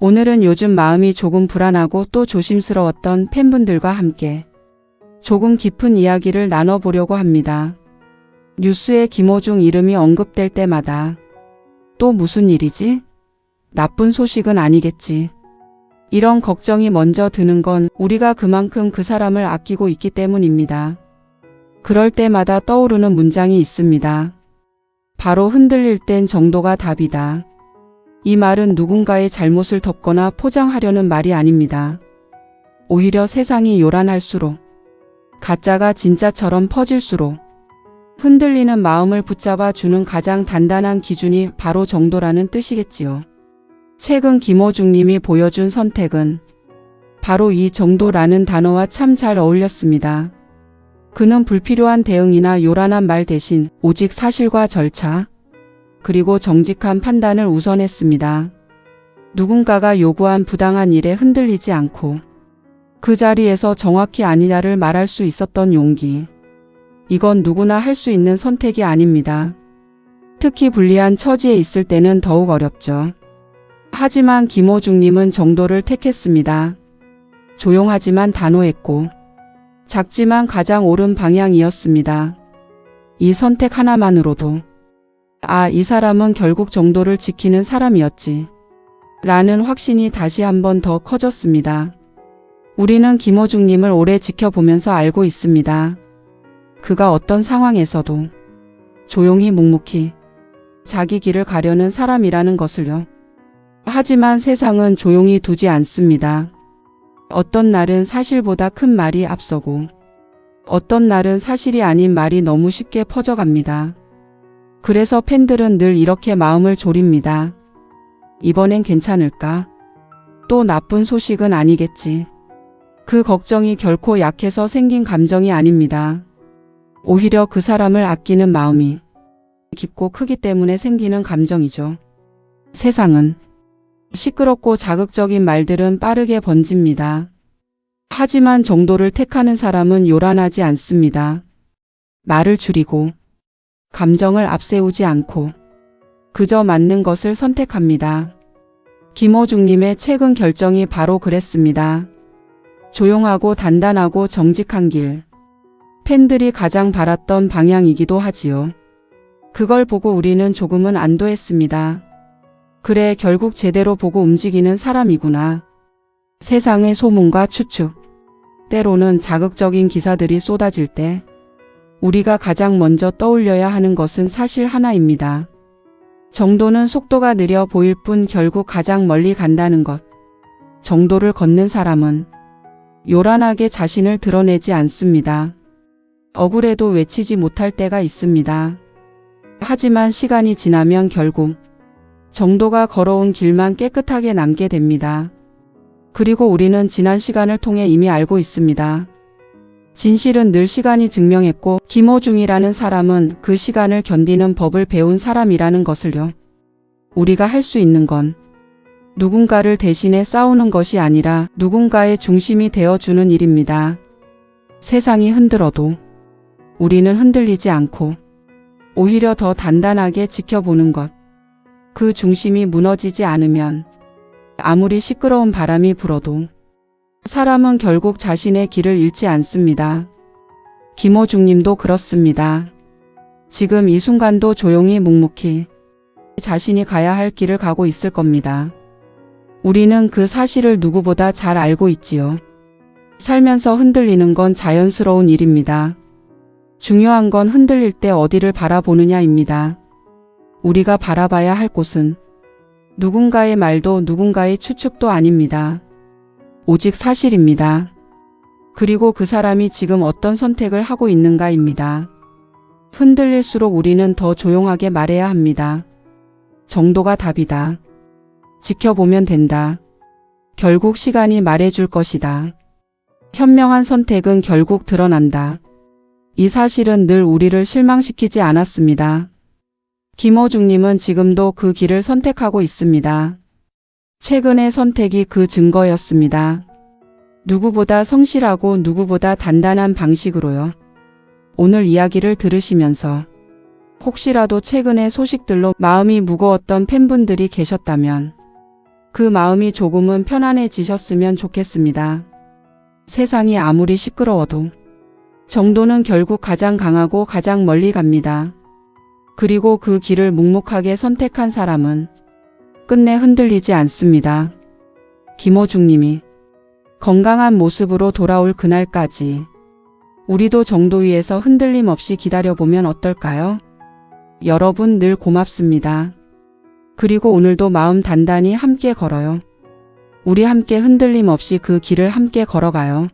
오늘은 요즘 마음이 조금 불안하고 또 조심스러웠던 팬분들과 함께 조금 깊은 이야기를 나눠보려고 합니다. 뉴스에 김호중 이름이 언급될 때마다 또 무슨 일이지? 나쁜 소식은 아니겠지. 이런 걱정이 먼저 드는 건 우리가 그만큼 그 사람을 아끼고 있기 때문입니다. 그럴 때마다 떠오르는 문장이 있습니다. 바로 흔들릴 땐 정도가 답이다. 이 말은 누군가의 잘못을 덮거나 포장하려는 말이 아닙니다. 오히려 세상이 요란할수록, 가짜가 진짜처럼 퍼질수록 흔들리는 마음을 붙잡아 주는 가장 단단한 기준이 바로 정도라는 뜻이겠지요. 최근 김호중 님이 보여준 선택은 바로 이 정도라는 단어와 참 잘 어울렸습니다. 그는 불필요한 대응이나 요란한 말 대신 오직 사실과 절차, 그리고 정직한 판단을 우선했습니다. 누군가가 요구한 부당한 일에 흔들리지 않고 그 자리에서 정확히 아니다를 말할 수 있었던 용기. 이건 누구나 할 수 있는 선택이 아닙니다. 특히 불리한 처지에 있을 때는 더욱 어렵죠. 하지만 김호중 님은 정도를 택했습니다. 조용하지만 단호했고 작지만 가장 옳은 방향이었습니다. 이 선택 하나만으로도 이 사람은 결국 정도를 지키는 사람이었지 라는 확신이 다시 한 번 더 커졌습니다. 우리는 김호중 님을 오래 지켜보면서 알고 있습니다. 그가 어떤 상황에서도 조용히 묵묵히 자기 길을 가려는 사람이라는 것을요. 하지만 세상은 조용히 두지 않습니다. 어떤 날은 사실보다 큰 말이 앞서고 어떤 날은 사실이 아닌 말이 너무 쉽게 퍼져갑니다. 그래서 팬들은 늘 이렇게 마음을 졸입니다. 이번엔 괜찮을까? 또 나쁜 소식은 아니겠지. 그 걱정이 결코 약해서 생긴 감정이 아닙니다. 오히려 그 사람을 아끼는 마음이 깊고 크기 때문에 생기는 감정이죠. 세상은 시끄럽고 자극적인 말들은 빠르게 번집니다. 하지만 정도를 택하는 사람은 요란하지 않습니다. 말을 줄이고 감정을 앞세우지 않고 그저 맞는 것을 선택합니다. 김호중 님의 최근 결정이 바로 그랬습니다. 조용하고 단단하고 정직한 길. 팬들이 가장 바랐던 방향이기도 하지요. 그걸 보고 우리는 조금은 안도했습니다. 그래, 결국 제대로 보고 움직이는 사람이구나. 세상의 소문과 추측, 때로는 자극적인 기사들이 쏟아질 때 우리가 가장 먼저 떠올려야 하는 것은 사실 하나입니다. 정도는 속도가 느려 보일 뿐 결국 가장 멀리 간다는 것. 정도를 걷는 사람은 요란하게 자신을 드러내지 않습니다. 억울해도 외치지 못할 때가 있습니다. 하지만 시간이 지나면 결국 정도가 걸어온 길만 깨끗하게 남게 됩니다. 그리고 우리는 지난 시간을 통해 이미 알고 있습니다. 진실은 늘 시간이 증명했고 김호중이라는 사람은 그 시간을 견디는 법을 배운 사람이라는 것을요. 우리가 할 수 있는 건 누군가를 대신해 싸우는 것이 아니라 누군가의 중심이 되어주는 일입니다. 세상이 흔들어도 우리는 흔들리지 않고 오히려 더 단단하게 지켜보는 것. 그 중심이 무너지지 않으면 아무리 시끄러운 바람이 불어도 사람은 결국 자신의 길을 잃지 않습니다. 김호중 님도 그렇습니다. 지금 이 순간도 조용히 묵묵히 자신이 가야 할 길을 가고 있을 겁니다. 우리는 그 사실을 누구보다 잘 알고 있지요. 살면서 흔들리는 건 자연스러운 일입니다. 중요한 건 흔들릴 때 어디를 바라보느냐입니다. 우리가 바라봐야 할 곳은 누군가의 말도 누군가의 추측도 아닙니다. 오직 사실입니다. 그리고 그 사람이 지금 어떤 선택을 하고 있는가입니다. 흔들릴수록 우리는 더 조용하게 말해야 합니다. 정도가 답이다. 지켜보면 된다. 결국 시간이 말해줄 것이다. 현명한 선택은 결국 드러난다. 이 사실은 늘 우리를 실망시키지 않았습니다. 김호중 님은 지금도 그 길을 선택하고 있습니다. 최근의 선택이 그 증거였습니다. 누구보다 성실하고 누구보다 단단한 방식으로요. 오늘 이야기를 들으시면서 혹시라도 최근의 소식들로 마음이 무거웠던 팬분들이 계셨다면 그 마음이 조금은 편안해지셨으면 좋겠습니다. 세상이 아무리 시끄러워도 정도는 결국 가장 강하고 가장 멀리 갑니다. 그리고 그 길을 묵묵하게 선택한 사람은 끝내 흔들리지 않습니다. 김호중 님이 건강한 모습으로 돌아올 그날까지 우리도 정도 위에서 흔들림 없이 기다려보면 어떨까요? 여러분 늘 고맙습니다. 그리고 오늘도 마음 단단히 함께 걸어요. 우리 함께 흔들림 없이 그 길을 함께 걸어가요.